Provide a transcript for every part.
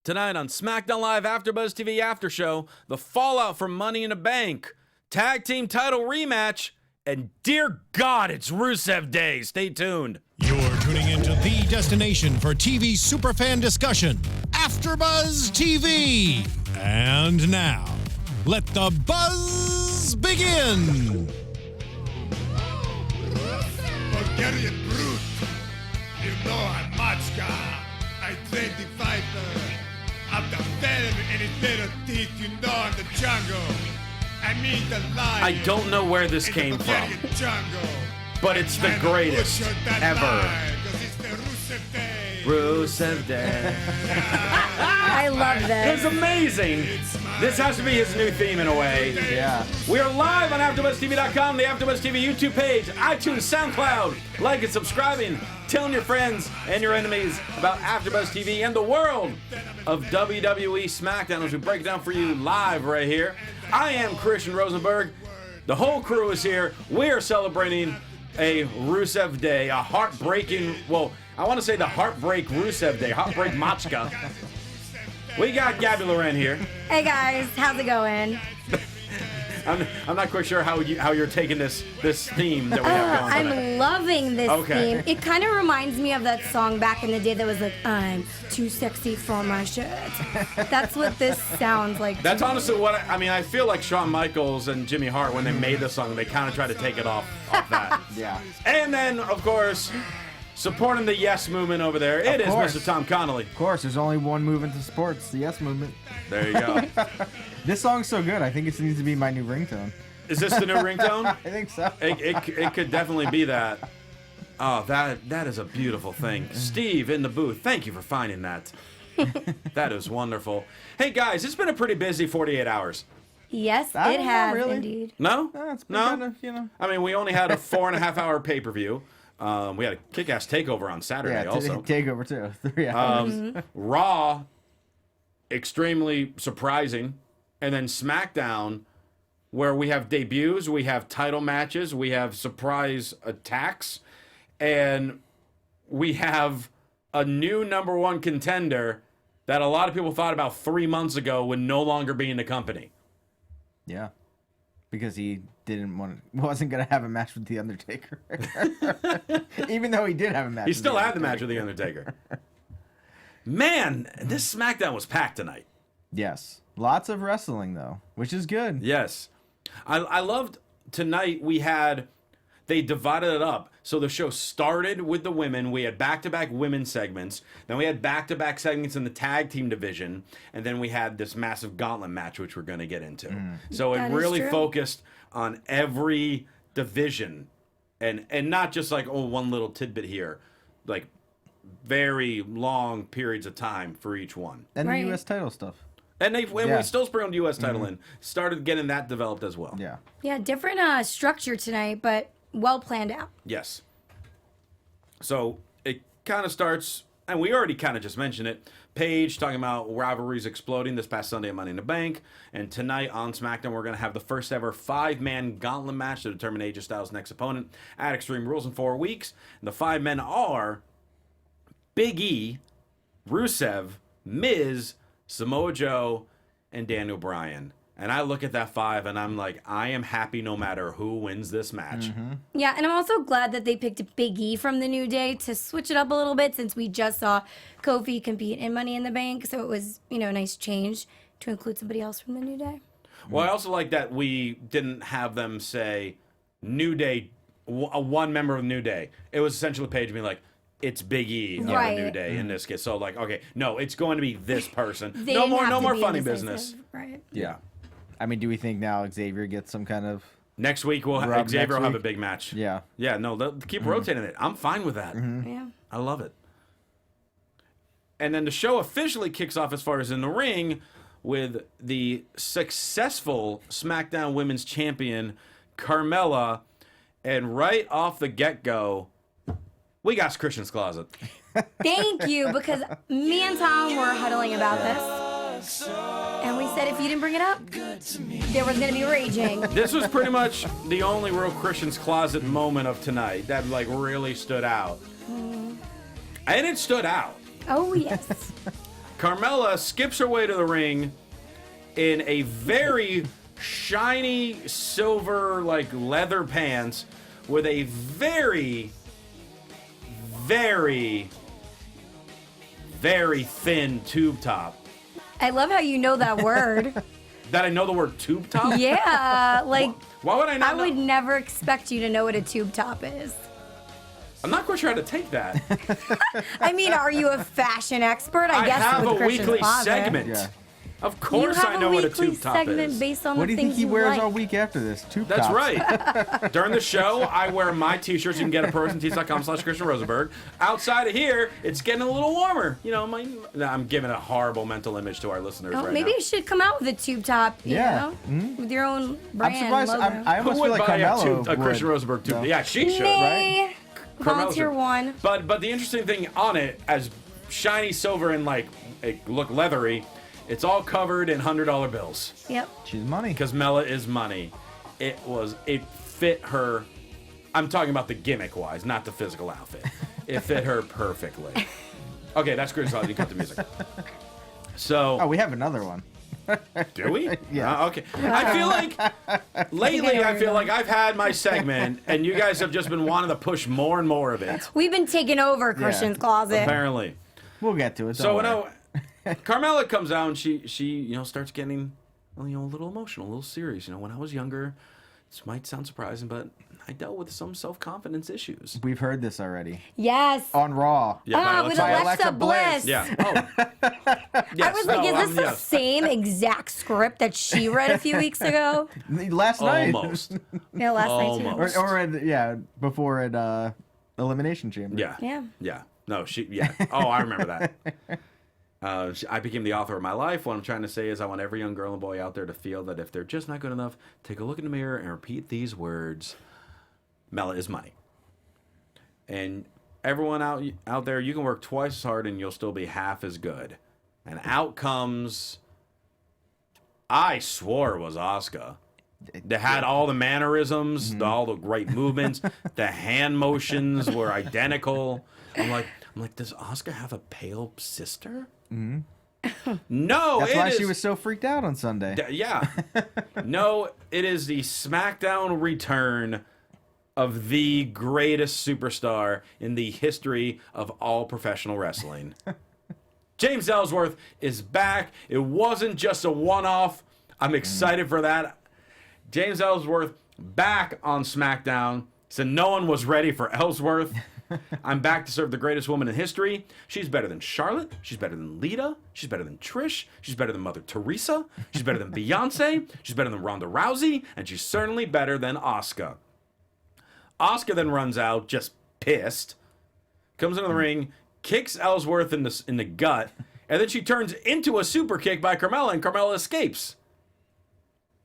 Tonight on SmackDown Live AfterBuzz TV After Show, the fallout from Money in the Bank, tag team title rematch, and dear God, it's Rusev Day. Stay tuned. You're tuning into the destination for TV superfan discussion, AfterBuzz TV. And now, let the buzz begin. Bulgarian brute. You know I'm Machka. I trained the fighter. I'm the venom in his little teeth, you know, I'm the jungle. I mean the lion. I don't know where this came from, but it's the greatest ever. Rusev Day. I love this. It's amazing. This has to be his new theme in a way. Yeah. We are live on AfterBuzzTV.com, the AfterBuzz TV YouTube page, iTunes, SoundCloud. Like and subscribing. Telling your friends and your enemies about AfterBuzz TV and the world of WWE SmackDown as we break it down for you live right here. I am Christian Rosenberg. The whole crew is here. We are celebrating a Rusev Day, a heartbreaking, well, I want to say the Heartbreak Rusev Day, Heartbreak Machka. We got Gabby Loren here. Hey guys, how's it going? I'm not quite sure how you're taking this theme that we have going tonight. I'm loving this Okay. theme. It kind of reminds me of that song back in the day that was like, I'm too sexy for my shirt. That's what this sounds like. That's honestly what I mean. I feel like Shawn Michaels and Jimmy Hart, when they made the song, they kind of tried to take it off that. Yeah. And then, of course, supporting the Yes movement over there, it is course. Mr. Tom Connolly. Of course, there's only one movement to sports, the Yes movement. There you go. This song's so good, I think it needs to be my new ringtone. Is this the new ringtone? I think so. It could definitely be that. Oh, that is a beautiful thing. Steve in the booth, thank you for finding that. That is wonderful. Hey guys, it's been a pretty busy 48 hours. Yes, I it don't know, has really. indeed. No? It's been No? kind of, you know. I mean, we only had a 4.5 hour pay-per-view. We had a kick-ass takeover on Saturday Yeah, also. takeover too. 3 hours. Raw, extremely surprising. And then SmackDown, where we have debuts, we have title matches, we have surprise attacks, and we have a new number one contender that a lot of people thought about 3 months ago would no longer be in the company. Yeah. Because he wasn't going to have a match with The Undertaker. Even though he did have a match He with still The had the match with The Undertaker. Man, this SmackDown was packed tonight. Yes. Lots of wrestling, though, which is good. Yes. I loved tonight they divided it up. So the show started with the women. We had back-to-back women segments. Then we had back-to-back segments in the tag team division. And then we had this massive gauntlet match, which we're going to get into. So That it is really true. focused on every division. And not just like, oh, one little tidbit here. Like very long periods of time for each one. And Right. the U.S. title stuff. And we Yeah. still sprinkled the U.S. title in. Started getting that developed as well. Yeah. Yeah, different structure tonight, but well planned out. Yes. So it kind of starts, and we already kind of just mentioned it. Paige talking about rivalries exploding this past Sunday at Money in the Bank. And tonight on SmackDown, we're going to have the first ever 5-man gauntlet match to determine AJ Styles' next opponent at Extreme Rules in 4 weeks. And the 5 men are Big E, Rusev, Miz, Samoa Joe, and Daniel Bryan. And I look at that 5 and I'm like, I am happy no matter who wins this match. Yeah, and I'm also glad that they picked Big E from the New Day to switch it up a little bit since we just saw Kofi compete in Money in the Bank. So it was, a nice change to include somebody else from the New Day. Well, I also like that we didn't have them say New Day, one member of New Day. It was essentially Paige being like, it's Big E of Right. the New Day in this case. So like, okay, no, it's going to be this person. They No didn't more, have no to more be funny indecisive, business. Right. Yeah. I mean, do we think now Xavier gets some kind of... Next week we'll Rob Xavier next will have a week? big match. Yeah. Yeah. No, they'll keep rotating it. I'm fine with that. Yeah. I love it. And then the show officially kicks off as far as in the ring with the successful SmackDown Women's Champion, Carmella. And right off the get-go, we got Christian's Closet. Thank you, because me and Tom were huddling about this. And we said if you didn't bring it up, there was going to be raging. This was pretty much the only real Christian's Closet moment of tonight that like really stood out. And it stood out. Oh, yes. Carmella skips her way to the ring in a very shiny silver, like, leather pants with a very, very, very thin tube top. I love how you know that word. That I know the word tube top? Yeah, like Why would I not I know? would never expect you to know what a tube top is. I'm not quite sure how to take that. I mean, are you a fashion expert? I guess have with a Christian's weekly closet. segment. Yeah. Of You course have I know a what a weekly tube top segment is. based on What the do you think things he wears like. all week after this? Tube That's tops. right. During the show, I wear my t-shirts. You can get at ProWrestlingTees.com/Christian Rosenberg. Outside of here, it's getting a little warmer. You know, I'm giving a horrible mental image to our listeners Oh, right maybe now. you should come out with a tube top, you Yeah. know, with your own I'm brand surprised. logo. I Who almost would feel like buy Carmelo a Christian would. Rosenberg tube? No. Yeah, she should. Nay. Volunteer should. one. But the interesting thing on it, as shiny silver and like it look leathery, it's all covered in $100 bills. Yep. She's money. Because Mella is money. It fit her. I'm talking about the gimmick wise, not the physical outfit. It fit her perfectly. Okay, that's great. So you cut the music. So Oh, we have another one. do we? Yeah. Okay. I feel like lately, I feel like I've had my segment, and you guys have just been wanting to push more and more of it. We've been taking over Christian's closet. Apparently. We'll get to it. So don't worry. Carmella comes out and she starts getting a little emotional, a little serious. When I was younger, this might sound surprising, but I dealt with some self-confidence issues. We've heard this already Yes. on Raw. Yeah, with by Alexa Bliss. Yeah. Oh. I was like, is this the yes. same exact script that she read a few weeks ago? Last night. Almost. Yeah, last night too. Almost. or before at Elimination Chamber. Yeah. Yeah. Yeah. No, yeah. Oh, I remember that. I became the author of my life. What I'm trying to say is I want every young girl and boy out there to feel that if they're just not good enough, take a look in the mirror and repeat these words. Mella is money. And everyone out there, you can work twice as hard and you'll still be half as good. And out comes, I swore it was Asuka. They had all the mannerisms, all the great movements. The hand motions were identical. I'm like, does Asuka have a pale sister? No, That's it why is- she was so freaked out on Sunday. Yeah. No, it is the SmackDown return of the greatest superstar in the history of all professional wrestling. James Ellsworth is back. It wasn't just a one-off. I'm excited for that. James Ellsworth back on SmackDown. So no one was ready for Ellsworth. I'm back to serve the greatest woman in history. She's better than Charlotte. She's better than Lita. She's better than Trish. She's better than Mother Teresa. She's better than Beyonce. She's better than Ronda Rousey. And she's certainly better than Asuka. Asuka then runs out, just pissed, comes into the ring, kicks Ellsworth in the gut, and then she turns into a super kick by Carmella, and Carmella escapes.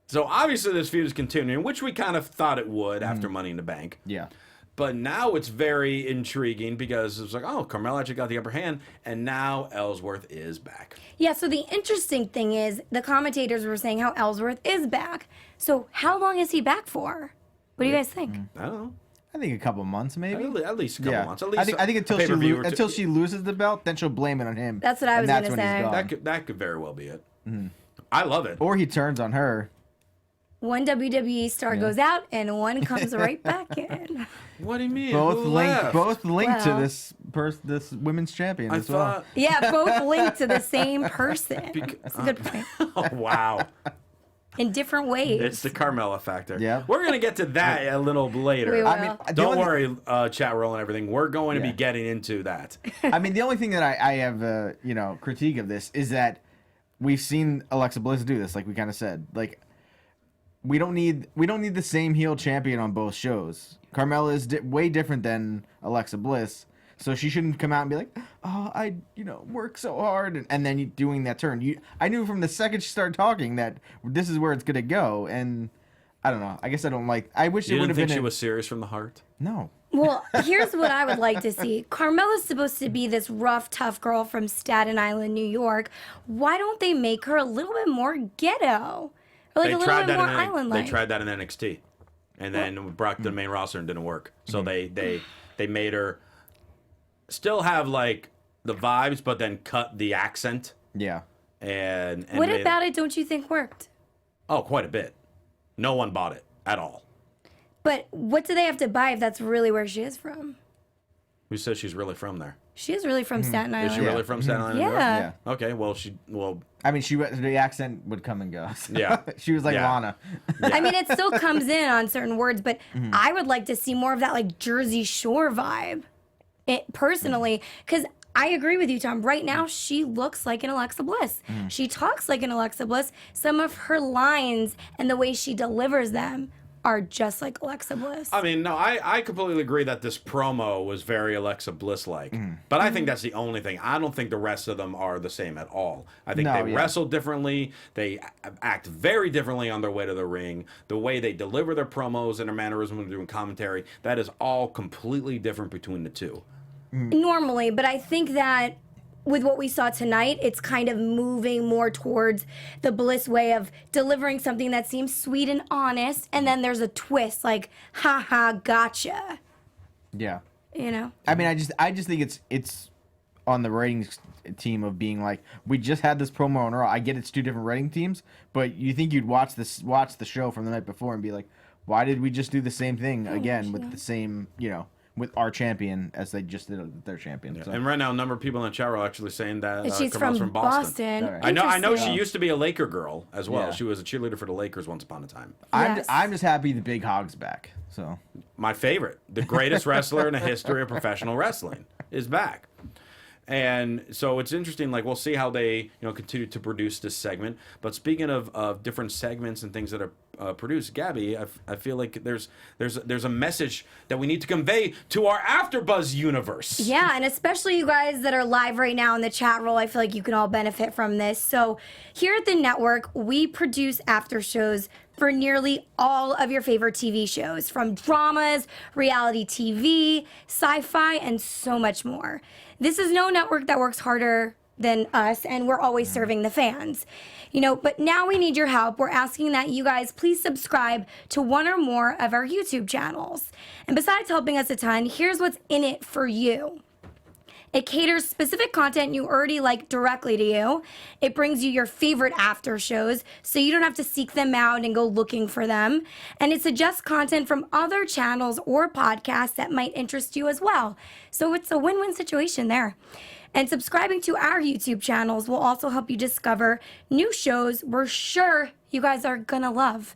So obviously this feud is continuing, which we kind of thought it would after Money in the Bank. Yeah. But now it's very intriguing because it's like, oh, Carmella actually got the upper hand, and now Ellsworth is back. Yeah, so the interesting thing is the commentators were saying how Ellsworth is back. So how long is he back for? What do you guys think? I don't know. I think a couple months, maybe. At least a couple months. At least I think until pay-per-view or two. until she loses the belt, then she'll blame it on him. That's what I was and gonna when he's say. gone. That could very well be it. I love it. Or he turns on her. One WWE star goes out and one comes right back in. What do you mean? Both Who linked. left? Both linked Well. to this women's champion I as well. thought. Yeah, both linked to the same person. That's a good point. Oh, wow. In different ways. It's the Carmella factor. Yeah. We're going to get to that a little later. We will. I mean, the Don't only- worry, chat roll and everything. We're going to Yeah. be getting into that. I mean, the only thing that I have, critique of this is that we've seen Alexa Bliss do this, like we kind of said. Like, we don't need the same heel champion on both shows. Carmella is way different than Alexa Bliss, so she shouldn't come out and be like, "Oh, I work so hard," and then doing that turn. I knew from the second she started talking that this is where it's gonna go, and I don't know. I guess I don't like. I wish You it would didn't have think been. she was serious from the heart? No. Well, here's what I would like to see. Carmella's supposed to be this rough, tough girl from Staten Island, New York. Why don't they make her a little bit more ghetto? Or like a little bit more island-like? They tried that in NXT, and then brought the main roster and didn't work. So they made her still have like the vibes, but then cut the accent Yeah. And what about it don't you think worked? Oh, quite a bit. No one bought it at all. But what do they have to buy if that's really where she is from? Who says she's really from there? She is really from Staten Island. Is she really from Staten Island? New York? Yeah. Okay, well, I mean, the accent would come and go. So Yeah. she was like Lana. I mean, it still comes in on certain words, but I would like to see more of that like Jersey Shore vibe, personally, because I agree with you, Tom. Right now, she looks like an Alexa Bliss. She talks like an Alexa Bliss. Some of her lines and the way she delivers them are just like Alexa Bliss. I mean, no, I completely agree that this promo was very Alexa Bliss-like. But I think that's the only thing. I don't think the rest of them are the same at all. I think they wrestle differently. They act very differently on their way to the ring. The way they deliver their promos and their mannerisms when they're doing commentary, that is all completely different between the two. Normally, but I think that with what we saw tonight, it's kind of moving more towards the Bliss way of delivering something that seems sweet and honest, and then there's a twist, like, haha, gotcha. Yeah. You know? I mean, I just think it's on the ratings team of being like, we just had this promo on Raw. I get it's two different rating teams, but you think you'd watch the show from the night before and be like, why did we just do the same thing again with the same, with our champion as they just did with their champion. Yeah. So. And right now, a number of people in the chat are actually saying that she's Carmella's from Boston. Right. I know she used to be a Laker girl as well. Yeah. She was a cheerleader for the Lakers once upon a time. Yes. I'm just happy the Big Hog's back. So My favorite, the greatest wrestler in the history of professional wrestling, is back. And so it's interesting, like, we'll see how they, continue to produce this segment. But speaking of different segments and things that are produced, Gabby, I feel like there's a message that we need to convey to our AfterBuzz universe. Yeah, and especially you guys that are live right now in the chat roll, I feel like you can all benefit from this. So here at the network, we produce after shows for nearly all of your favorite TV shows, from dramas, reality TV, sci-fi, and so much more. This is no network that works harder than us, and we're always serving the fans. But now we need your help. We're asking that you guys please subscribe to one or more of our YouTube channels. And besides helping us a ton, here's what's in it for you. It caters specific content you already like directly to you. It brings you your favorite after shows, so you don't have to seek them out and go looking for them. And it suggests content from other channels or podcasts that might interest you as well. So it's a win-win situation there. And subscribing to our YouTube channels will also help you discover new shows we're sure you guys are gonna love.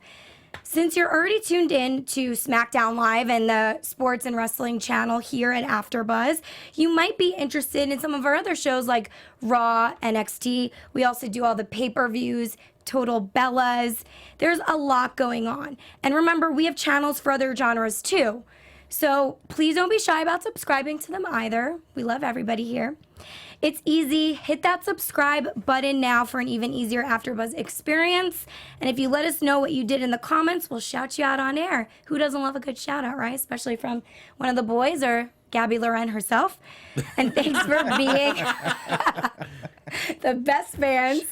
Since you're already tuned in to SmackDown Live and the sports and wrestling channel here at AfterBuzz, you might be interested in some of our other shows like Raw, NXT. We also do all the pay-per-views, Total Bellas. There's a lot going on. And remember, we have channels for other genres too. So please don't be shy about subscribing to them either. We love everybody here. It's easy. Hit that subscribe button now for an even easier AfterBuzz experience. And if you let us know what you did in the comments, we'll shout you out on air. Who doesn't love a good shout out, right? Especially from one of the boys or Gabby Loren herself. And thanks for being the best fans.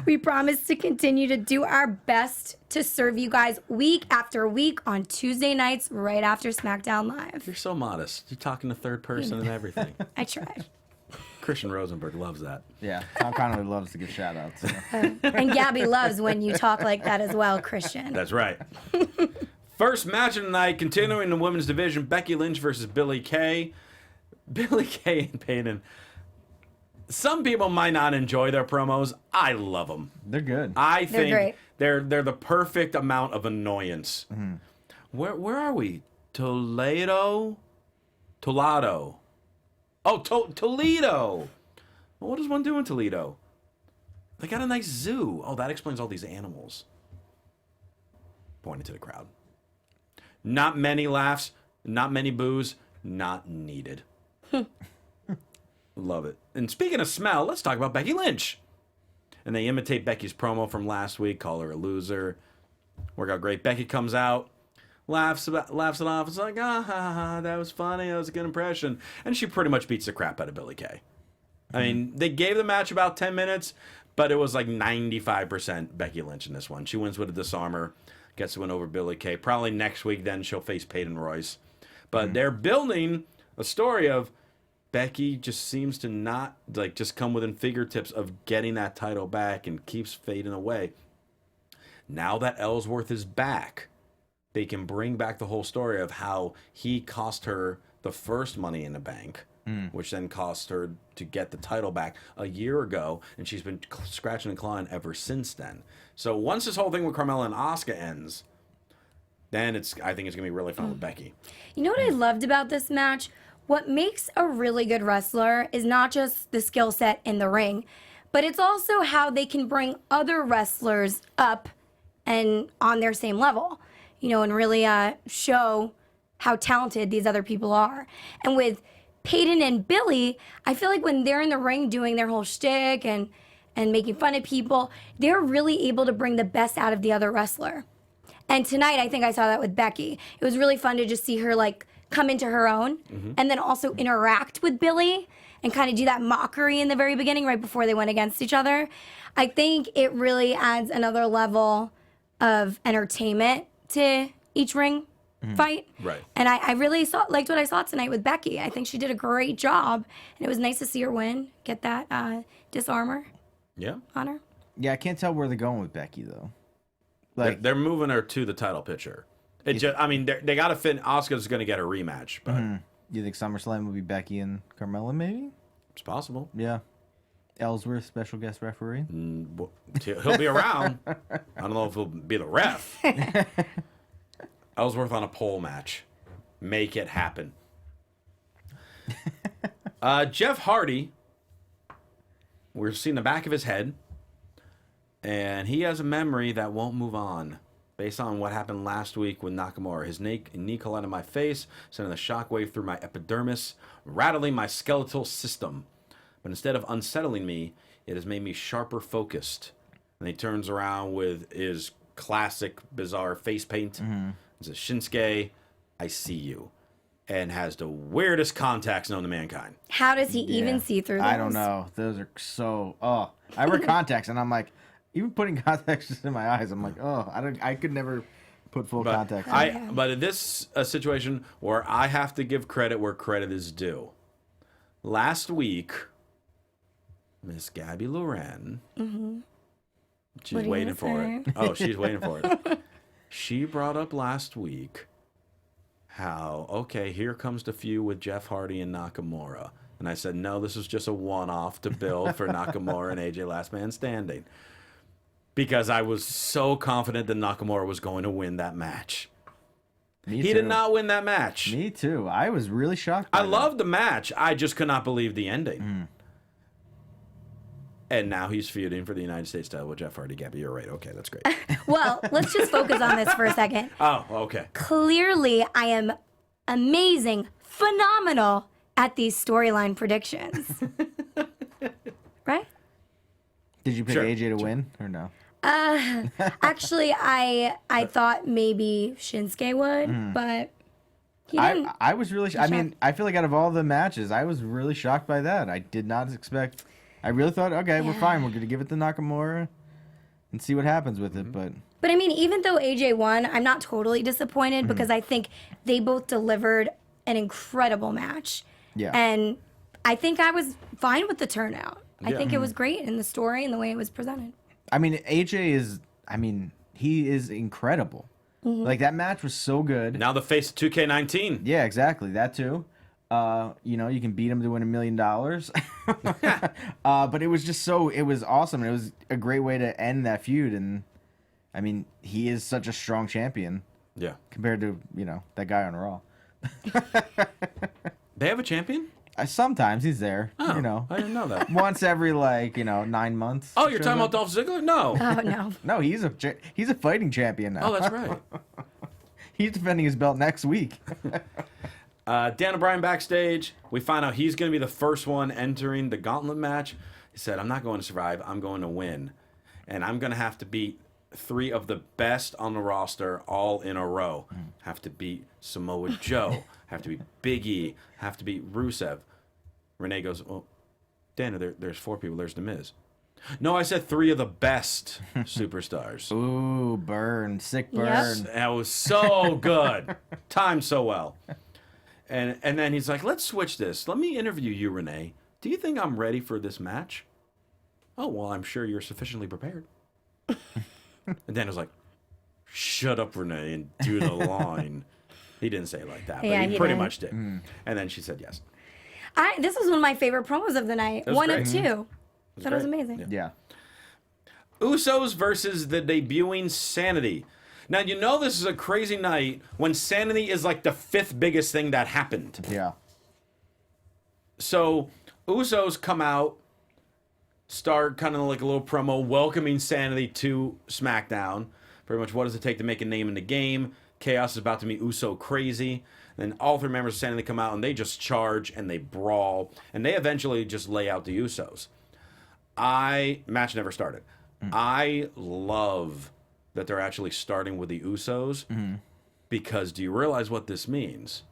We promise to continue to do our best to serve you guys week after week on Tuesday nights right after SmackDown Live. You're so modest. You're talking to third person and everything. I tried. Christian Rosenberg loves that. yeah, Tom Connolly loves to give shout outs. So. And Gabby loves when you talk like that as well, Christian. That's right. First match of the night, continuing the women's division, Becky Lynch versus Billie Kay. Billie Kay and Peyton. Some people might not enjoy their promos. I love them. They're good. I think great. they're the perfect amount of annoyance. Mm-hmm. Where are we? Toledo. Oh, Toledo. Well, what does one do in Toledo? They got a nice zoo. Oh, that explains all these animals. Pointed to the crowd. Not many laughs, not many boos, not needed. Love it. And speaking of smell, let's talk about Becky Lynch. And they imitate Becky's promo from last week, call her a loser. Work out great. Becky comes out, laughs it off. It's like, that was funny. That was a good impression. And she pretty much beats the crap out of Billie Kay. I mean, they gave the match about 10 minutes, but it was like 95% Becky Lynch in this one. She wins with a disarmer, gets to win over Billie Kay. Probably next week, then she'll face Peyton Royce. But they're building a story of Becky just seems to not like just come within fingertips of getting that title back and keeps fading away. Now that Ellsworth is back, they can bring back the whole story of how he cost her the first Money in the Bank, which then cost her to get the title back a year ago, and she's been scratching and clawing ever since then. So once this whole thing with Carmella and Asuka ends, then I think it's going to be really fun with Becky. You know what I loved about this match? What makes a really good wrestler is not just the skill set in the ring, but it's also how they can bring other wrestlers up and on their same level, and really show how talented these other people are. And with Peyton and Billy, I feel like when they're in the ring doing their whole shtick and making fun of people, they're really able to bring the best out of the other wrestler. And tonight, I think I saw that with Becky. It was really fun to just see her come into her own and then also interact with Billy and kind of do that mockery in the very beginning right before they went against each other. I think it really adds another level of entertainment to each ring fight. Right. And I really liked what I saw tonight with Becky. I think she did a great job, and it was nice to see her win, get that disarmor on her. Yeah, I can't tell where they're going with Becky though. They're moving her to the title picture. They got to fit. Asuka's going to get a rematch, but You think SummerSlam will be Becky and Carmella? Maybe. it's possible. Yeah. Ellsworth, special guest referee. He'll be around. I don't know if he'll be the ref. Ellsworth on a pole match. Make it happen. Jeff Hardy. We're seeing the back of his head. And he has a memory that won't move on. Based on what happened last week with Nakamura. His knee collided my face, sending a shockwave through my epidermis, rattling my skeletal system. But instead of unsettling me, it has made me sharper focused. And he turns around with his classic, bizarre face paint. It says, Shinsuke, I see you. And has the weirdest contacts known to mankind. How does he even see through those? I don't know. Those are so... Oh, I wear contacts, and I'm like... Even putting contacts just in my eyes, I'm like, oh, I could never put full contacts. But in this situation where I have to give credit where credit is due. Last week, Miss Gabby Loren, she's waiting for it. Oh, she's waiting for it. She brought up last week how, okay, here comes the feud with Jeff Hardy and Nakamura. And I said, no, this is just a one-off to build for Nakamura and AJ Last Man Standing. Because I was so confident that Nakamura was going to win that match. He did not win that match. Me too. I was really shocked by I loved the match. I just could not believe the ending. And now he's feuding for the United States title with Jeff Hardy. Gabby, you're right. Okay, that's great. Well, let's just focus on this for a second. Oh, okay. Clearly, I am amazing, phenomenal at these storyline predictions. Right? Did you pick AJ to win or no? Actually, I thought maybe Shinsuke would, but he didn't. I was really... I mean, I feel like out of all the matches, I was really shocked by that. I did not expect... I really thought, okay, we're fine. We're going to give it to Nakamura and see what happens with it, but... But I mean, even though AJ won, I'm not totally disappointed because I think they both delivered an incredible match. Yeah. And I think I was fine with the turnout. I think it was great in the story and the way it was presented. I mean, AJ is... I mean, he is incredible. Like, that match was so good. Now the face of 2K19. Yeah, exactly. That too. You can beat him to win $1 million. But it was just so... It was awesome. It was a great way to end that feud. And, I mean, he is such a strong champion. Yeah. Compared to, that guy on Raw. They have a champion? Sometimes he's there. Oh, I didn't know that. Once every 9 months. Oh, you're talking about Dolph Ziggler? No. Oh, no. No, he's a fighting champion now. Oh, that's right. He's defending his belt next week. Dan and Bryan backstage. We find out he's going to be the first one entering the gauntlet match. He said, I'm not going to survive. I'm going to win. And I'm going to have to beat 3 of the best on the roster all in a row. Have to beat Samoa Joe. Have to beat Big E. Have to beat Rusev. Renee goes, well, Dan, there's 4 people. There's The Miz. No, I said 3 of the best superstars. Ooh, burn. Sick burn. That was so good. Timed so well. And then he's like, let's switch this. Let me interview you, Renee. Do you think I'm ready for this match? Oh, well, I'm sure you're sufficiently prepared. And Dan was like, shut up, Renee, and do the line. He didn't say it like that, but Yeah, he he pretty didn't. much did. And then she said yes. This was one of my favorite promos of the night. was One great. of two. That was great. amazing. Yeah. Usos versus the debuting Sanity. Now, you know this is a crazy night when Sanity is like the 5th biggest thing that happened. Yeah. So, Usos come out, start kind of like a little promo welcoming Sanity to SmackDown. Pretty much, what does it take to make a name in the game? Chaos is about to meet Uso Crazy. Then all 3 members of Sanity come out and they just charge and they brawl. And they eventually just lay out the Usos. Match never started. I love that they're actually starting with the Usos because do you realize what this means?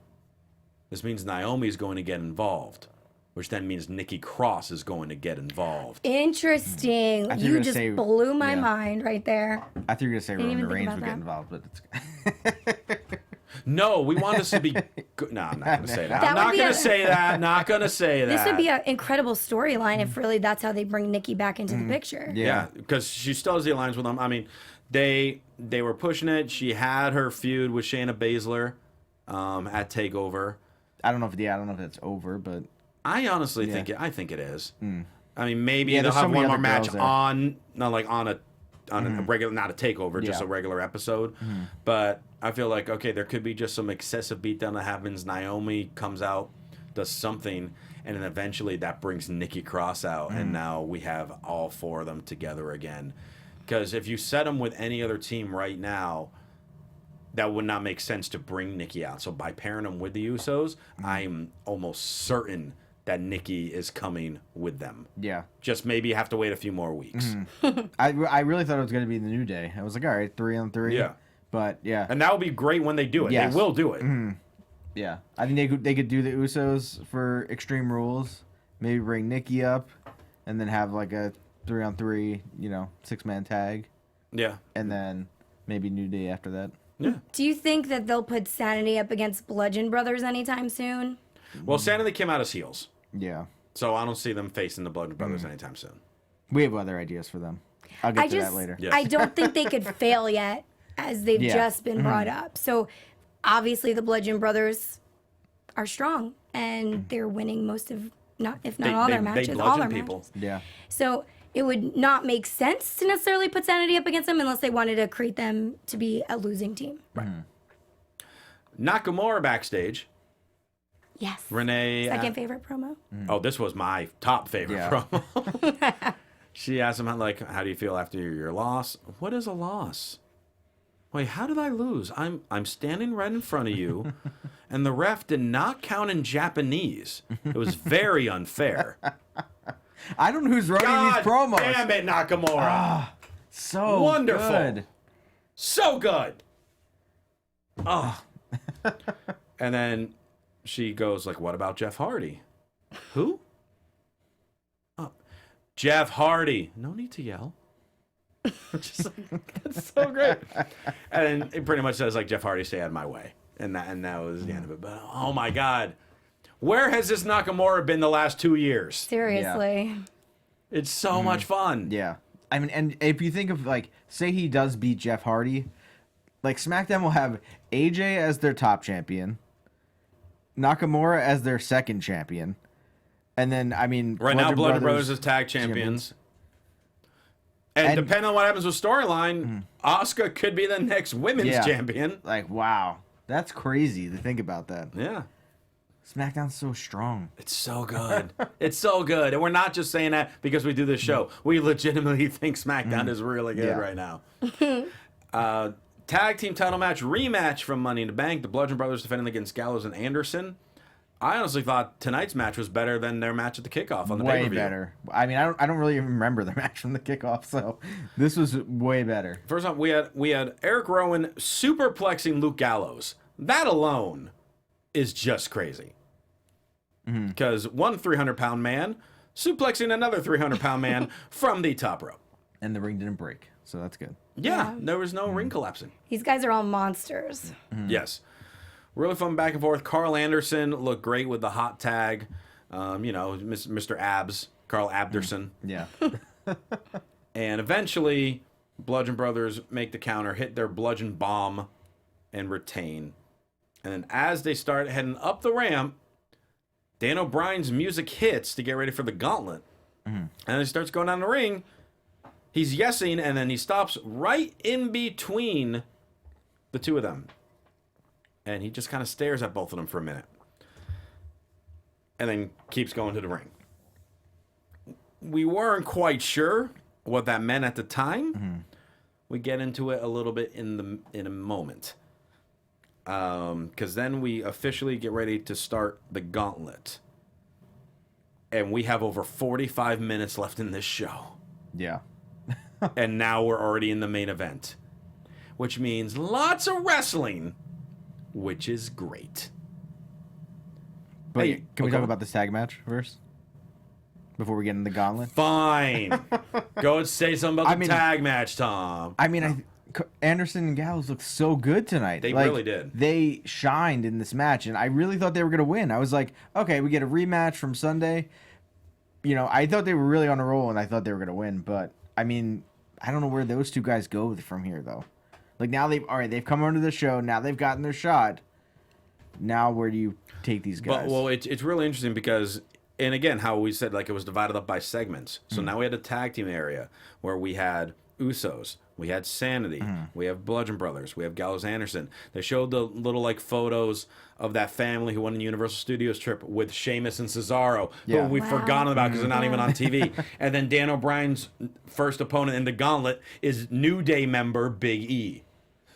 This means Naomi is going to get involved, which then means Nikki Cross is going to get involved. Interesting. thought you were You gonna just say- blew my yeah. mind right there. I thought you were gonna say Didn't Roman even think Reigns about would get that. involved, but it's No, we want this to be good. No, I'm not going to say that. That I'm would not be going a- to say that. Not going to say that. This would be an incredible storyline if really that's how they bring Nikki back into the picture. Yeah, because she still has the alliance with them. I mean, they were pushing it. She had her feud with Shayna Baszler at Takeover. I don't know if it's over, but I honestly think it is. I mean, maybe Yeah, they'll there's so have many one more other match girls there. on a regular, not a takeover, just Yeah. a regular episode. But I feel like okay, there could be just some excessive beatdown that happens. Naomi comes out, does something, and then eventually that brings Nikki Cross out, and now we have all 4 of them together again. Because if you set them with any other team right now, that would not make sense to bring Nikki out. So by pairing them with the Usos, I'm almost certain that Nikki is coming with them. yeah. Just maybe have to wait a few more weeks. I really thought it was gonna be the New Day. I was like, all right, 3-on-3. Yeah. But yeah, And that would be great when they do it. Yes. They will do it. yeah. I think they could do the Usos for Extreme Rules. Maybe bring Nikki up, and then have like a 3-on-3, 6-man tag, Yeah. and then maybe New Day after that. Yeah. Do you think that they'll put Sanity up against Bludgeon Brothers anytime soon? Well, Sanity came out as heels. Yeah. So I don't see them facing the Blood Brothers anytime soon. We have other ideas for them. I'll get to that later. Yeah. I don't think they could fail yet, as they've Yeah. just been brought up. So obviously the Bludgeon Brothers are strong, and they're winning most of, if not all their matches, all their people. matches. Yeah. So it would not make sense to necessarily put Sanity up against them unless they wanted to create them to be a losing team. Nakamura backstage. Yes. Renee. Second favorite promo. Oh, this was my top favorite Yeah. promo. She asked him, how do you feel after your loss? What is a loss? Wait, how did I lose? I'm standing right in front of you, and the ref did not count in Japanese. It was very unfair. I don't know who's writing God these promos. damn it, Nakamura. So Wonderful. good. So good. Oh. And then she goes like, what about Jeff Hardy? Who? Oh, Jeff Hardy. No need to yell. Just like, that's so great. And it pretty much says like, Jeff Hardy, stay out of my way. And that was the end of it. But oh my God. Where has this Nakamura been the last 2 years? Seriously. It's so much fun. Yeah. I mean, and if you think of, like, say he does beat Jeff Hardy, like, SmackDown will have AJ as their top champion, Nakamura as their second champion, and then, I mean... Right now, Bludgeon Brothers is tag champions. And depending on what happens with storyline, Asuka could be the next women's champion. Like, wow. That's crazy to think about that. Yeah. SmackDown's so strong. It's so good. It's so good. And we're not just saying that because we do this show. We legitimately think SmackDown is really good right now. Tag team title match rematch from Money in the Bank. The Bludgeon Brothers defending against Gallows and Anderson. I honestly thought tonight's match was better than their match at the kickoff on the Way pay-per-view. better. I mean, I don't really even remember the match from the kickoff, so this was way better. First off, we had Eric Rowan superplexing Luke Gallows. That alone is just crazy. Because one 300-pound man suplexing another 300-pound man from the top rope. And the ring didn't break, so that's good. Yeah, there was no ring collapsing. These guys are all monsters. Yes. Really fun back and forth. Carl Anderson looked great with the hot tag. Mr. Abs, Carl Abderson. Yeah. And eventually, Bludgeon Brothers make the counter, hit their bludgeon bomb, and retain. And then as they start heading up the ramp, Dan O'Brien's music hits to get ready for the gauntlet. And then he starts going down the ring. He's yesing, and then he stops right in between the two of them. And he just kind of stares at both of them for a minute. And then keeps going to the ring. We weren't quite sure what that meant at the time. We get into it a little bit in a moment. Because then we officially get ready to start the gauntlet. And we have over 45 minutes left in this show. Yeah. And now we're already in the main event. Which means lots of wrestling, which is great. But Hey, can we okay. talk about this tag match first? Before we get in the gauntlet? Fine. Go and say something about the tag match, Tom. I mean, Anderson and Gallows looked so good tonight. They really did. They shined in this match, and I really thought they were going to win. I was like, okay, we get a rematch from Sunday. I thought they were really on a roll, and I thought they were going to win. But, I mean, I don't know where those two guys go from here, though. Like, now they've come onto the show. Now they've gotten their shot. Now where do you take these guys? Well, it's really interesting because, and again, how we said, like, it was divided up by segments. So now we had a tag team area where we had Usos, we had Sanity, we have Bludgeon Brothers, we have Gallows Anderson. They showed the little, like, photos of that family who won the Universal Studios trip with Sheamus and Cesaro, who we've forgotten about because they're not even on TV. And then Dan O'Brien's first opponent in the gauntlet is New Day member Big E.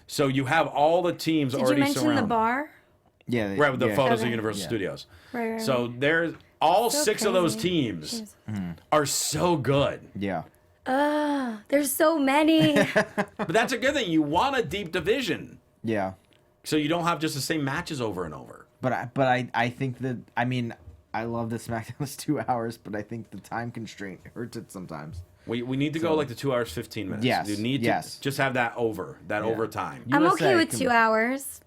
So you have all the teams Did already you mention surrounded. the bar? yeah, Right, with the photos of Okay. Universal Studios. Right. So there's all So 6 of those crazy. teams are so good. Yeah. There's so many. But that's a good thing. You want a deep division. Yeah. So you don't have just the same matches over and over. But I think that, I mean, I love that SmackDown is 2 hours, but I think the time constraint hurts it sometimes. We need to go like the 2 hours, 15 minutes. Yes, You need yes. to just have that overtime. I'm USA okay with can- 2 hours.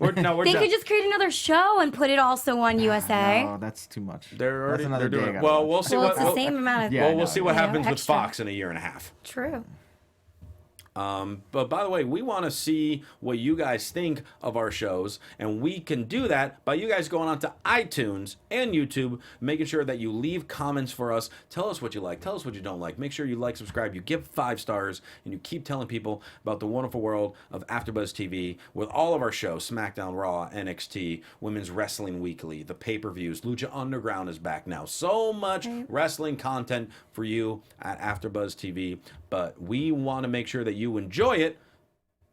We're They done. could just create another show and put it also on USA. No, that's too much. They're already That's another they're day I doing. gotta Well, watch. we'll see Well, what it's the same amount of. Yeah, I we'll know, see what you know, happens with extra. Fox in a year and a half. True. But by the way, we want to see what you guys think of our shows, and we can do that by you guys going on to iTunes and YouTube, making sure that you leave comments for us. Tell us what you like. Tell us what you don't like. Make sure you like, subscribe, you give 5 stars, and you keep telling people about the wonderful world of AfterBuzz TV with all of our shows: SmackDown, Raw, NXT, Women's Wrestling Weekly, the pay-per-views. Lucha Underground is back now. So much wrestling content for you at AfterBuzz TV, but we want to make sure that you enjoy it.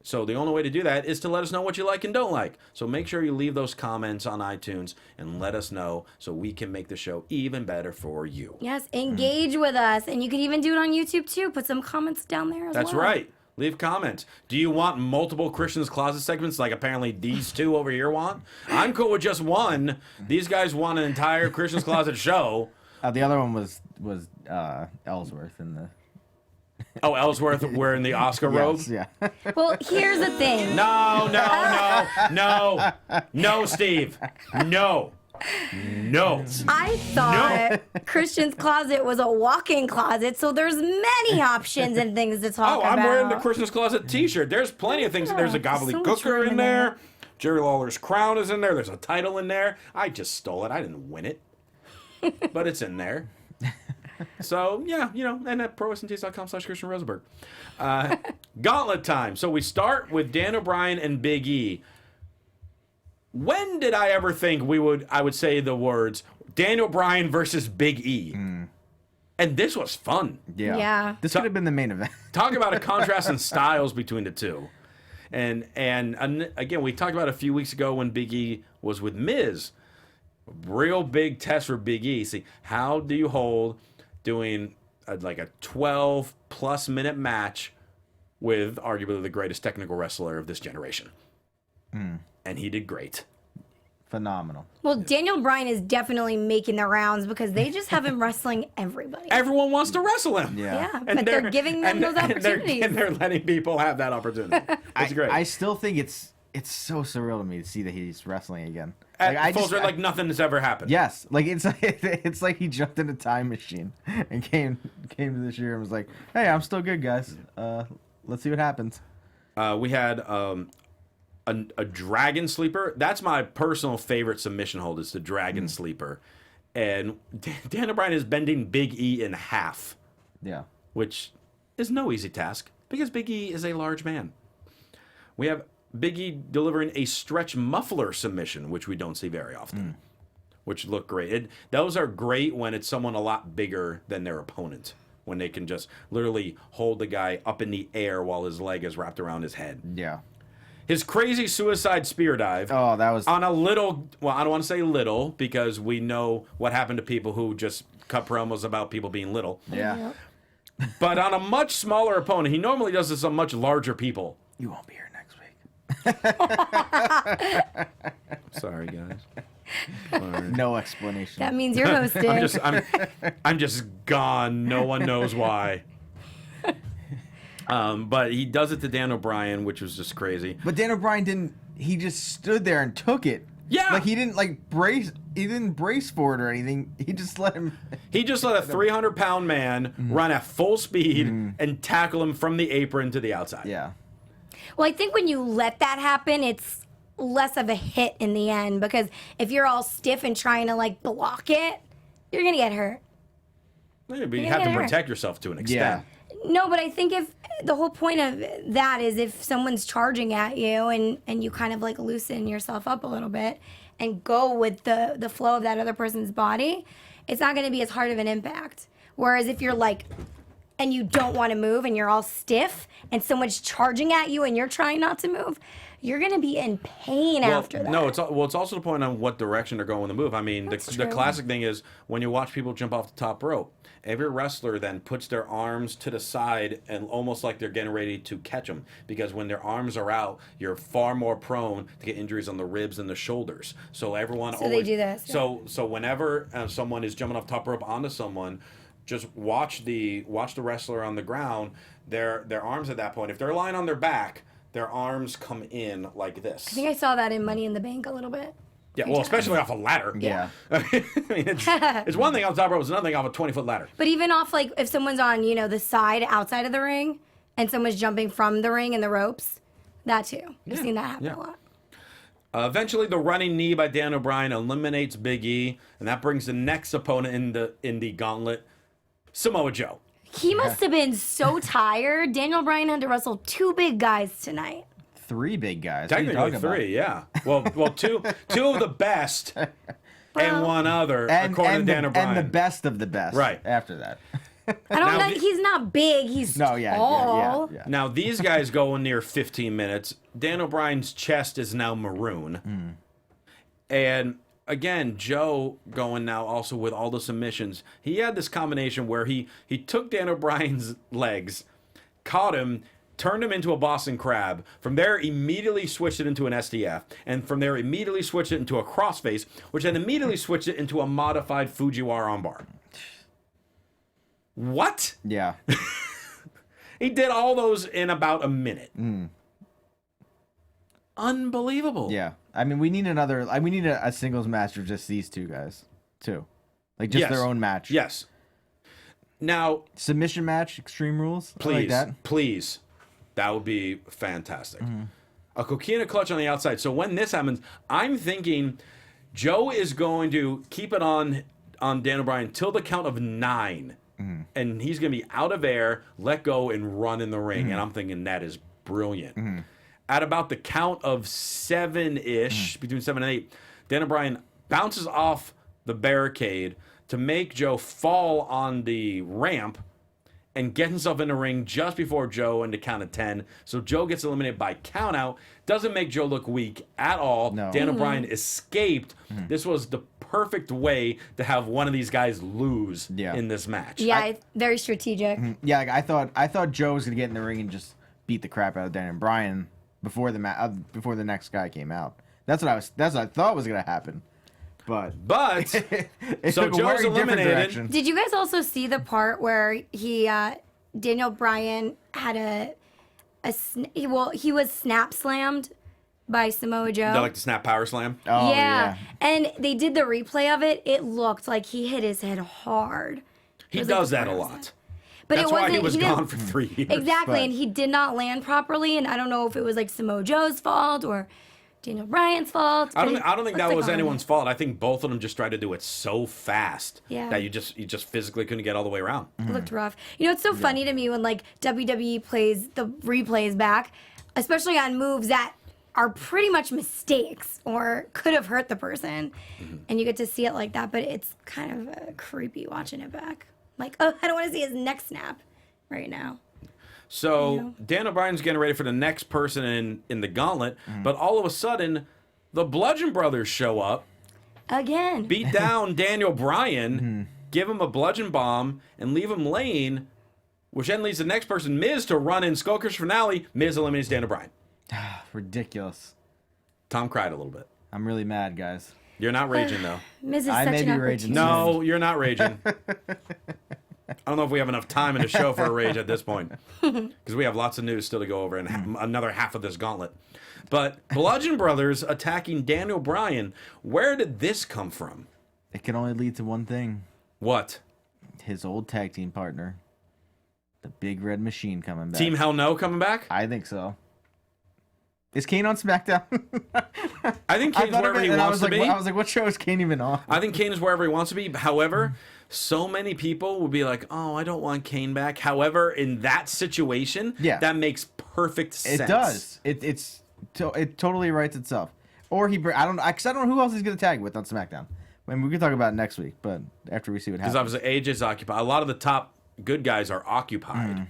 So the only way to do that is to let us know what you like and don't like. So make sure you leave those comments on iTunes and let us know so we can make the show even better for you. Yes, engage with us, and you can even do it on YouTube too. Put some comments down there as well. That's right. Leave comments. Do you want multiple Christian's Closet segments like apparently these two over here want? I'm cool with just one. These guys want an entire Christian's Closet show. The other one was Ellsworth in the. Oh, Ellsworth wearing the Oscar robe? Yeah. Well, here's the thing. No, Steve. No. I thought Christian's Closet was a walk-in closet, so there's many options and things to talk Oh, about. I'm wearing the Christian's Closet t-shirt. There's plenty of things. There's a so much gobbledygooker room in in there. there. Jerry Lawler's crown is in there. There's a title in there. I just stole it. I didn't win it. But it's in there. So, yeah, and at prowrestlingtees.com/Christian Rosenberg. Gauntlet time. So we start with Dan O'Brien and Big E. When did I ever think I would say the words Dan O'Brien versus Big E? And this was fun. Yeah. This could have been the main event. Talk about a contrast in styles between the two. And again, we talked about a few weeks ago when Big E was with Miz. Real big test for Big E. See, how do you hold doing a 12-plus minute match with arguably the greatest technical wrestler of this generation? And he did great. Phenomenal. Well, Daniel Bryan is definitely making the rounds because they just have him wrestling everybody. Everyone wants to wrestle him. Yeah, And but they're giving them those opportunities. And they're letting people have that opportunity. It's great. I still think it's it's so surreal to me to see that he's wrestling again. Like nothing has ever happened. Yes, like it's like he jumped in a time machine and came to this year and was like, "Hey, I'm still good, guys. Let's see what happens." We had a dragon sleeper. That's my personal favorite submission hold. Is the dragon sleeper, and Daniel Bryan is bending Big E in half. Yeah, which is no easy task because Big E is a large man. We have Big E delivering a stretch muffler submission, which we don't see very often, which look great. Those are great when it's someone a lot bigger than their opponent, when they can just literally hold the guy up in the air while his leg is wrapped around his head. yeah. His crazy suicide spear dive. Oh, that was on a little. Well, I don't want to say little because we know what happened to people who just cut promos about people being little. yeah. But on a much smaller opponent, he normally does this on much larger people. You won't be here next week. Sorry, guys. Sorry. No explanation. That means you're hosting. I'm just gone. No one knows why. But he does it to Dan O'Brien, which was just crazy. But Dan O'Brien didn't. He just stood there and took it. Yeah. Like he didn't brace. He didn't brace for it or anything. He just let him. He just let a 300-pound man run at full speed and tackle him from the apron to the outside. Yeah. Well, I think when you let that happen, it's less of a hit in the end, because if you're all stiff and trying to like block it, you're gonna get hurt. Yeah, but you have to protect yourself to an extent. No, but I think if the whole point of that is if someone's charging at you and you kind of like loosen yourself up a little bit and go with the flow of that other person's body, it's not going to be as hard of an impact. Whereas if you're like, and you don't want to move and you're all stiff and someone's charging at you and you're trying not to move, you're going to be in pain after that. No, it's also the point on what direction they're going with the move. I mean, the classic thing is when you watch people jump off the top rope, every wrestler then puts their arms to the side and almost like they're getting ready to catch them, because when their arms are out, you're far more prone to get injuries on the ribs and the shoulders. So everyone they do this. So whenever someone is jumping off top rope onto someone, just watch the wrestler on the ground. Their arms at that point, if they're lying on their back, their arms come in like this. I think I saw that in Money in the Bank a little bit. Yeah, well, especially off a ladder. Yeah. I mean, it's one thing on top rope, it's another thing off a 20-foot ladder. But even off, like, if someone's on, the side outside of the ring and someone's jumping from the ring and the ropes, that too. I've seen that happen a lot. Eventually, the running knee by Dan O'Brien eliminates Big E, and that brings the next opponent in the gauntlet, Samoa Joe. He must have been so tired. Daniel Bryan had to wrestle 2 big guys tonight. 3 big guys. What are you Technically talking 3, yeah. Well, two of the best and one other, according to Dan O'Brien. And the best of the best. Right. After that. I don't know. He's not big. He's tall. Yeah. Now, these guys go in near 15 minutes. Dan O'Brien's chest is now maroon. And again, Joe going now also with all the submissions. He had this combination where he took Dan O'Brien's legs, caught him, turned him into a Boston Crab. From there, immediately switched it into an SDF. And from there, immediately switched it into a crossface, which then immediately switched it into a modified Fujiwara armbar. What? Yeah. He did all those in about a minute. Unbelievable. Yeah. I mean, we need a singles match of just these 2 guys, too. Like, just their own match. Yes. Now, submission match, Extreme Rules. Please, I like that. Please. That would be fantastic. A coquina clutch on the outside. So when this happens, I'm thinking Joe is going to keep it on Dan O'Brien till the count of 9. And he's going to be out of air, let go, and run in the ring. And I'm thinking that is brilliant. At about the count of 7-ish, between 7 and 8, Dan O'Brien bounces off the barricade to make Joe fall on the ramp and get himself in the ring just before Joe in the count of 10. So Joe gets eliminated by count out. Doesn't make Joe look weak at all. No. Dan O'Brien escaped. This was the perfect way to have one of these guys lose in this match. Yeah, very strategic. Yeah, like I thought Joe was gonna get in the ring and just beat the crap out of Dan and Bryan before the next guy came out. That's what I thought was gonna happen. But it so took Joe's a very different eliminated. direction. Did you guys also see the part where Daniel Bryan had he was snap slammed by Samoa Joe. They like to snap power slam. Oh, yeah. And they did the replay of it. It looked like he hit his head hard. He does that a lot. But That's it wasn't, why he was didn't- gone for 3 years. Exactly, But- and he did not land properly, and I don't know if it was like Samoa Joe's fault or Daniel Bryan's fault. I but don't think it that looked was like anyone's fault. I think both of them just tried to do it so fast Yeah. that you just physically couldn't get all the way around. It looked rough. You know, it's so funny to me when like WWE plays the replays back, especially on moves that are pretty much mistakes or could have hurt the person, and you get to see it like that. But it's kind of creepy watching it back. Like, oh, I don't want to see his neck snap right now. So Daniel Bryan's getting ready for the next person in the gauntlet, but all of a sudden, the Bludgeon Brothers show up, Again. beat down Daniel Bryan, give him a bludgeon bomb, and leave him laying, which then leads the next person, Miz, to run in Skull Crush finale. Miz eliminates Daniel Bryan. Ridiculous. Tom cried a little bit. I'm really mad, guys. You're not raging, though. Miz is I such may an be opportunity. raging. No, you're not raging. I don't know if we have enough time in the show for a rage at this point, because we have lots of news still to go over and another half of this gauntlet. But Bludgeon Brothers attacking Daniel Bryan. Where did this come from? It can only lead to one thing. What? His old tag team partner. The Big Red Machine coming back. Team Hell No coming back? I think so. Is Kane on SmackDown? I think I Kane's thought of wherever it, he and wants to be. I was like, what show is Kane even on? I think Kane is wherever he wants to be. However, so many people would be like, "Oh, I don't want Kane back." However, in that situation, Yeah. that makes perfect sense. It does. It totally writes itself. Or I don't know who else he's gonna tag with on SmackDown. I mean, we can talk about it next week, but after we see what Because happens. obviously AJ's occupied. A lot of the top good guys are occupied.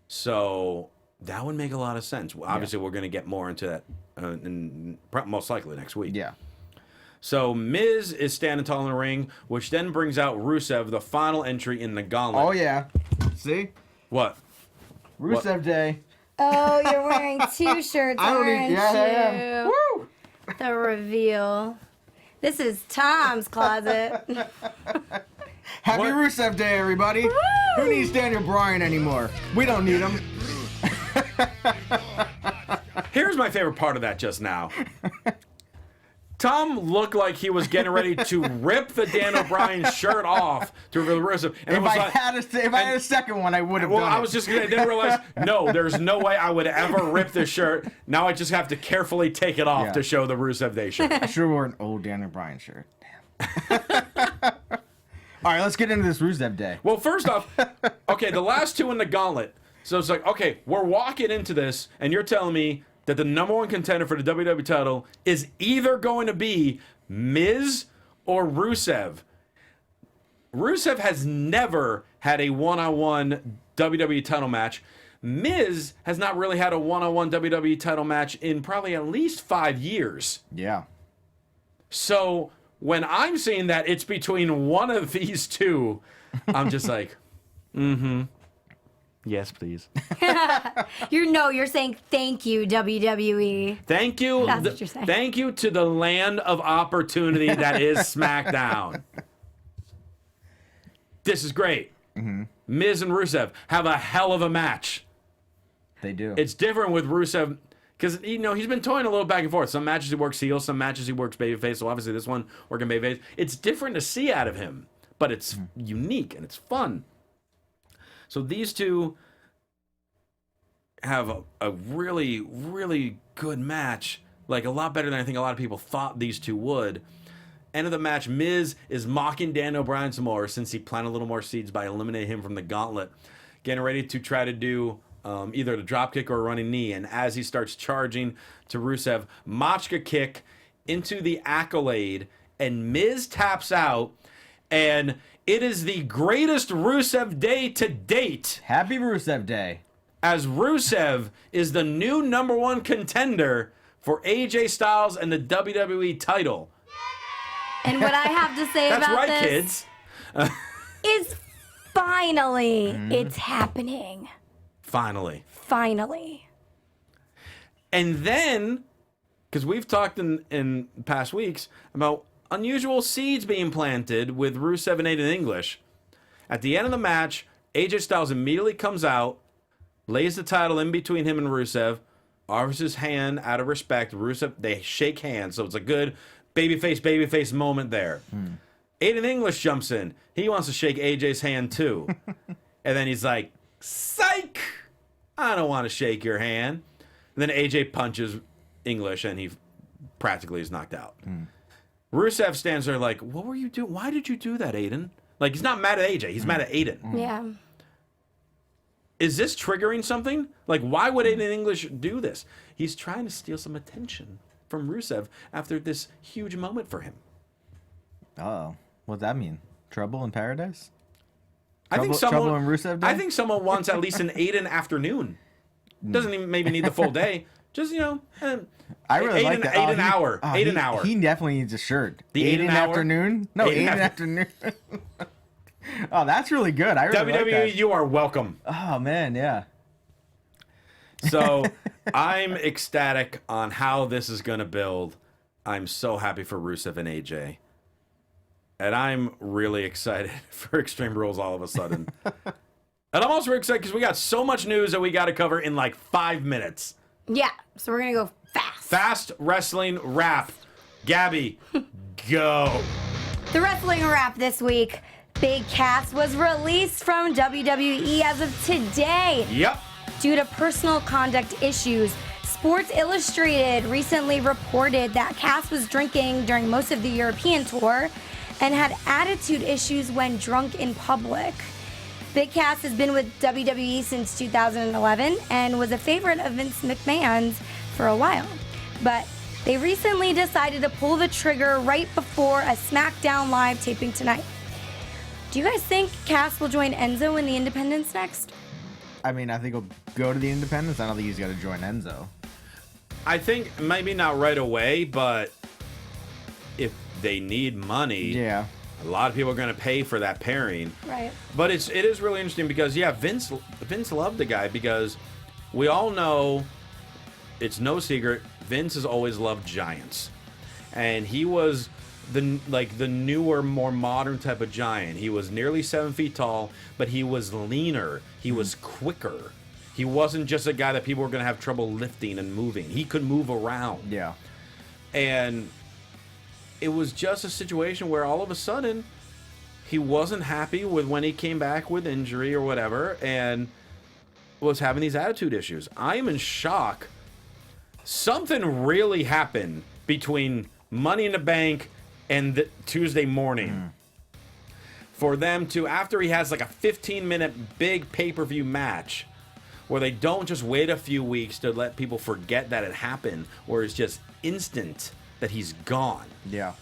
So that would make a lot of sense. Well, obviously, we're going to get more into that most likely next week. Yeah. So Miz is standing tall in the ring, which then brings out Rusev, the final entry in the gauntlet. Oh yeah. See? What? Rusev Day. Oh, you're wearing 2 shirts, I don't aren't even. Yeah, I you? am. Woo! The reveal. This is Tom's closet. Happy What? Rusev Day, everybody. Who needs Daniel Bryan anymore? We don't need him. Here's my favorite part of that just now. Tom looked like he was getting ready to rip the Daniel Bryan shirt off to reveal Rusev. And it If was I like, had a second one, I would have well, done I it. was just gonna then realize, no, there's no way I would ever rip this shirt. Now I just have to carefully take it off Yeah. to show the Rusev Day shirt. I should have worn an old Daniel Bryan shirt. Damn. All right, let's get into this Rusev Day. Well, first off, okay, the last two in the gauntlet. So it's like, okay, we're walking into this, and you're telling me that the number one contender for the WWE title is either going to be Miz or Rusev. Rusev has never had a one-on-one WWE title match. Miz has not really had a one-on-one WWE title match in probably at least 5 years. Yeah. So when I'm seeing that it's between one of these two, I'm just like, yes, please. You're saying thank you, WWE. Thank you. That's what you're saying. Thank you to the land of opportunity that is SmackDown. This is great. Miz and Rusev have a hell of a match. They do. It's different with Rusev because he's been toying a little back and forth. Some matches he works heel, some matches he works babyface. So obviously this one working babyface. It's different to see out of him, but it's unique and it's fun. So these two have a really, really good match. Like a lot better than I think a lot of people thought these two would. End of the match, Miz is mocking Daniel Bryan some more since he planted a little more seeds by eliminating him from the gauntlet. Getting ready to try to do either the dropkick or a running knee. And as he starts charging to Rusev, Machka kick into the Accolade. And Miz taps out. And it is the greatest Rusev Day to date, Happy Rusev Day. as Rusev is the new number one contender for AJ Styles and the WWE title. And what I have to say That's about right, this kids. is finally it's happening. Finally. Finally. And then, because we've talked in past weeks about unusual seeds being planted with Rusev and Aiden English. At the end of the match, AJ Styles immediately comes out, lays the title in between him and Rusev, offers his hand out of respect. Rusev, they shake hands, so it's a good babyface moment there. Aiden English jumps in. He wants to shake AJ's hand too. And then he's like, psych! I don't want to shake your hand. And then AJ punches English and he practically is knocked out. Rusev stands there like, what were you doing? Why did you do that, Aiden? Like, he's not mad at AJ. He's mad at Aiden. Yeah. Is this triggering something? Like, why would Aiden English do this? He's trying to steal some attention from Rusev after this huge moment for him. Oh, what's that mean? Trouble in paradise? Trouble in Rusev Day? I think someone wants at least an Aiden afternoon. Doesn't even maybe need the full day. Just, I really like that. Aiden hour. Aiden hour. He definitely needs a shirt. The Aiden hour? afternoon? No, Aiden afternoon. Oh, that's really good. I really like WWE, that. you are welcome. Oh, man, yeah. So I'm ecstatic on how this is going to build. I'm so happy for Rusev and AJ. And I'm really excited for Extreme Rules all of a sudden. And I'm also excited because we got so much news that we got to cover in like 5 minutes. Yeah, so we're going to go fast. Fast wrestling wrap. Gabby, go. The wrestling wrap this week. Big Cass was released from WWE as of today. Yep. Due to personal conduct issues. Sports Illustrated recently reported that Cass was drinking during most of the European tour and had attitude issues when drunk in public. Big Cass has been with WWE since 2011 and was a favorite of Vince McMahon's for a while. But they recently decided to pull the trigger right before a SmackDown Live taping tonight. Do you guys think Cass will join Enzo in the Independents next? I mean, I think he'll go to the Independents. I don't think he's got to join Enzo. I think maybe not right away, but if they need money, Yeah. a lot of people are going to pay for that pairing. Right. But it is really interesting because, yeah, Vince loved the guy because we all know, it's no secret, Vince has always loved giants. And he was the newer, more modern type of giant. He was nearly 7 feet tall, but he was leaner. He was quicker. He wasn't just a guy that people were going to have trouble lifting and moving. He could move around. Yeah. And it was just a situation where all of a sudden he wasn't happy with when he came back with injury or whatever and was having these attitude issues. I'm in shock. Something really happened between Money in the Bank and the Tuesday morning for them to, after he has like a 15-minute big pay-per-view match where they don't just wait a few weeks to let people forget that it happened, or it's just instant that he's gone. Yeah.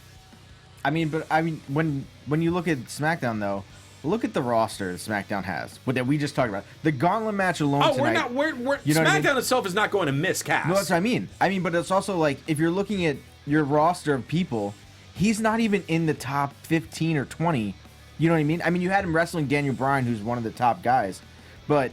I mean, when you look at SmackDown, though, look at the roster that SmackDown has. What that we just talked about. The Gauntlet match alone tonight. We're you know SmackDown what I mean? itself is not going to miss Cass. No, that's what I mean. But it's also like, if you're looking at your roster of people, he's not even in the top 15 or 20. You know what I mean? I mean, you had him wrestling Daniel Bryan, who's one of the top guys. But,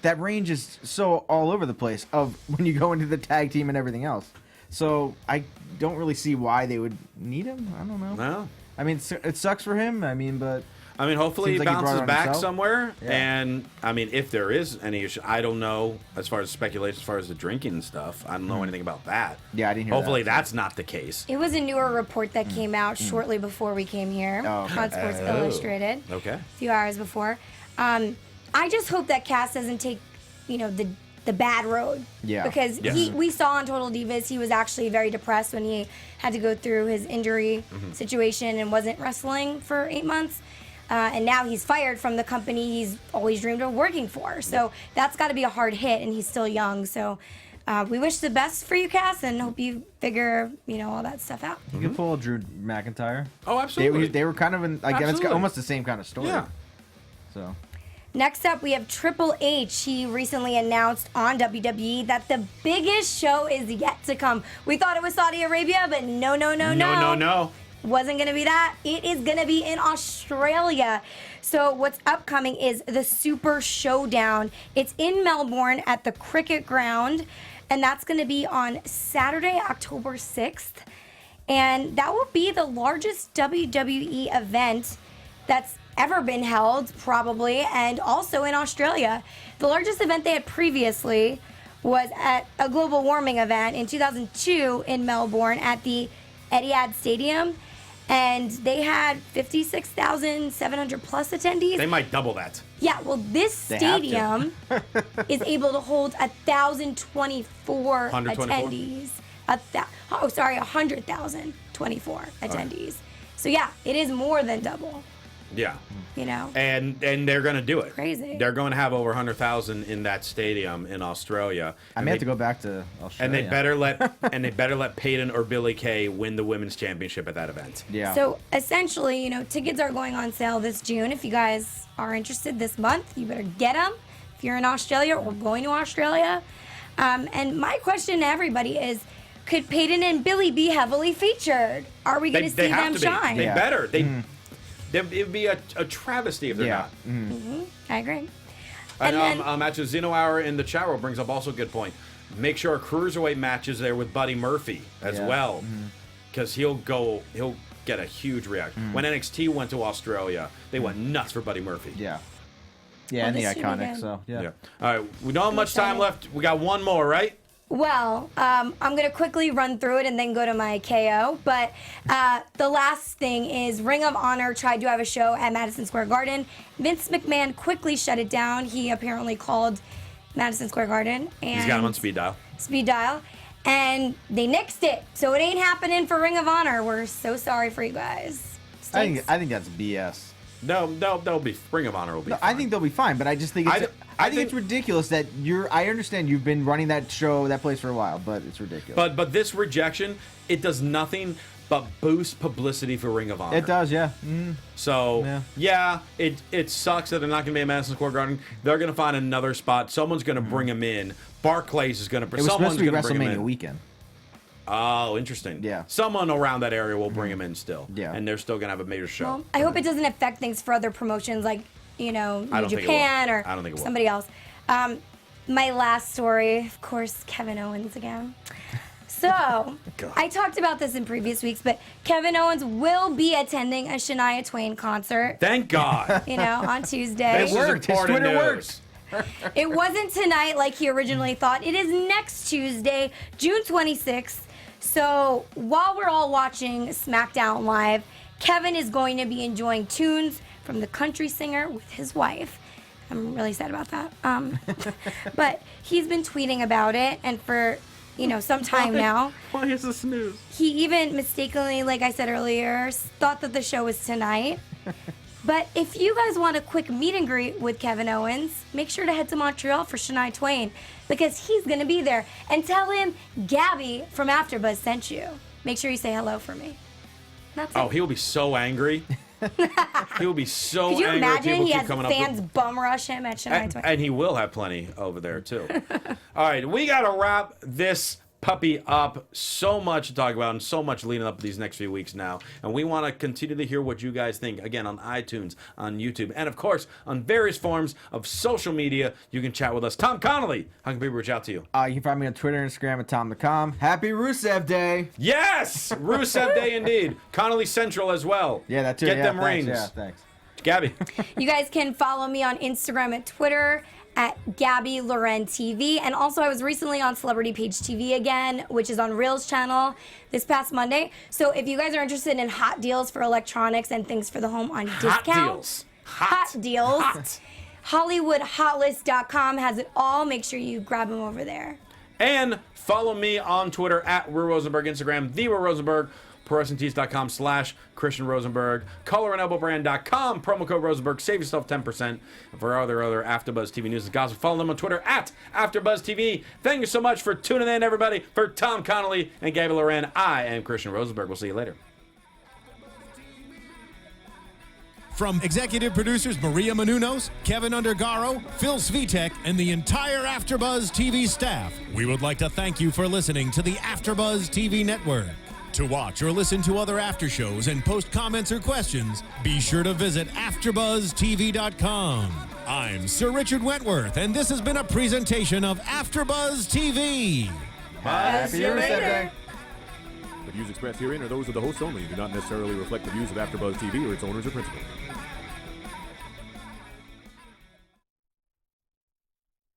that range is so all over the place of when you go into the tag team and everything else. So I don't really see why they would need him. I don't know. No. I mean, it sucks for him. Hopefully he seems like he brought bounces it on back himself. somewhere. Yeah. And, if there is any issue, I don't know as far as speculation, as far as the drinking and stuff. I don't know anything about that. Yeah, I didn't hear Hopefully that. that's not the case. It was a newer report that came out shortly before we came here Oh, okay. on Sports Illustrated. Okay. A few hours before. I just hope that Cass doesn't take, the bad road. Yeah. Because Yes. we saw on Total Divas he was actually very depressed when he had to go through his injury situation and wasn't wrestling for 8 months. And now he's fired from the company he's always dreamed of working for. So that's got to be a hard hit, and he's still young. So we wish the best for you, Cass, and hope you figure, all that stuff out. You can pull Drew McIntyre. Oh, absolutely. They were kind of in, again, it's Absolutely. almost the same kind of story. Yeah. So. Next up, we have Triple H. He recently announced on WWE that the biggest show is yet to come. We thought it was Saudi Arabia, but no. No. Wasn't going to be that. It is going to be in Australia. So what's upcoming is the Super Showdown. It's in Melbourne at the Cricket Ground, and that's going to be on Saturday, October 6th. And that will be the largest WWE event that's ever been held, probably, and also in Australia. The largest event they had previously was at a global warming event in 2002 in Melbourne at the Etihad Stadium, and they had 56,700 plus attendees. They might double that. Yeah, well, this stadium is able to hold 1,024 attendees. 100,024 attendees. So yeah, it is more than double. Yeah. You know. And they're going to do it. Crazy. They're going to have over 100,000 in that stadium in Australia. I may have to go back to Australia. And they better let Peyton or Billie Kay win the women's championship at that event. Yeah. So essentially, you know, tickets are going on sale this June. If you guys are interested this month, you better get them. If you're in Australia or going to Australia. And my question to everybody is, could Peyton and Billie be heavily featured? Are we going to see them shine? They better. It would be a travesty if they're not. I agree. And actually, Zeno Hour in the chat room brings up also a good point. Make sure a cruiserweight match is there with Buddy Murphy as well, because he'll get a huge reaction. When NXT went to Australia, they went nuts for Buddy Murphy. Yeah, Well, and the this should be Iconic. good. So yeah. All right, we don't have much time left. We got one more, right? Well, I'm going to quickly run through it and then go to my KO. But the last thing is Ring of Honor tried to have a show at Madison Square Garden. Vince McMahon quickly shut it down. He apparently called Madison Square Garden. And He's got him on speed dial. Speed dial. And they nixed it. So it ain't happening for Ring of Honor. We're so sorry for you guys. I think that's BS. No, they'll be Ring of Honor will be. No, fine. I think they'll be fine, but I just think I think it's ridiculous that I understand you've been running that place for a while, but it's ridiculous. But this rejection, it does nothing but boost publicity for Ring of Honor. It does, yeah. So it sucks that they're not going to be at Madison Square Garden. They're going to find another spot. Someone's going to bring them in. Barclays is going to. It was Someone's supposed to be going to bring them WrestleMania in. weekend. Oh, interesting. Yeah. Someone around that area will bring them in still. Yeah. And they're still going to have a major show. Well, I hope it doesn't affect things for other promotions like, you know, New Japan or somebody else. My last story, of course, Kevin Owens again. So, I talked about this in previous weeks, but Kevin Owens will be attending a Shania Twain concert. Thank God. You know, on Tuesday. This is important Twitter news. worked. It wasn't tonight like he originally thought. It is next Tuesday, June 26th. So while we're all watching SmackDown Live, Kevin is going to be enjoying tunes from the country singer with his wife. I'm really sad about that. But he's been tweeting about it, and for some time now. Why is this news? He even mistakenly, like I said earlier, thought that the show was tonight. But if you guys want a quick meet and greet with Kevin Owens, make sure to head to Montreal for Shania Twain, because he's going to be there. And tell him Gabby from AfterBuzz sent you. Make sure you say hello for me. That's it. He'll be so angry. He'll be so Could you angry. imagine he has coming fans bum rush him at Shania Twain? And he will have plenty over there, too. All right, we got to wrap this puppy up. So much to talk about and so much leading up to these next few weeks now. And we want to continue to hear what you guys think. Again, on iTunes, on YouTube, and of course, on various forms of social media. You can chat with us. Tom Connolly, how can people reach out to you? You can find me on Twitter and Instagram at Tom.com. Happy Rusev Day! Yes! Rusev Day indeed. Connolly Central as well. Yeah, that too. Get them thanks, rings. Yeah, thanks. Gabby. You guys can follow me on Instagram and Twitter at Gabby Loren TV. And also, I was recently on Celebrity Page TV again, which is on Reel's channel this past Monday. So if you guys are interested in hot deals for electronics and things for the home on discount. Hot deals. HollywoodHotlist.com has it all. Make sure you grab them over there. And follow me on Twitter at Will Rosenberg, Instagram, The Will Rosenberg, ProWrestlingTees.com/Christian Rosenberg, CollarandElbowBrand.com, promo code Rosenberg, save yourself 10%. For other AfterBuzz TV news and gossip, follow them on Twitter at AfterBuzz TV. Thank you so much for tuning in, everybody. For Tom Connolly and Gabby Loren, I am Christian Rosenberg. We'll see you later. From executive producers Maria Menounos, Kevin Undergaro, Phil Svitek, and the entire AfterBuzz TV staff, we would like to thank you for listening to the AfterBuzz TV network. To watch or listen to other after shows and post comments or questions, be sure to visit AfterBuzzTV.com. I'm Sir Richard Wentworth, and this has been a presentation of AfterBuzz TV. Bye. See you later. The views expressed herein are those of the hosts only and do not necessarily reflect the views of AfterBuzz TV or its owners or principals.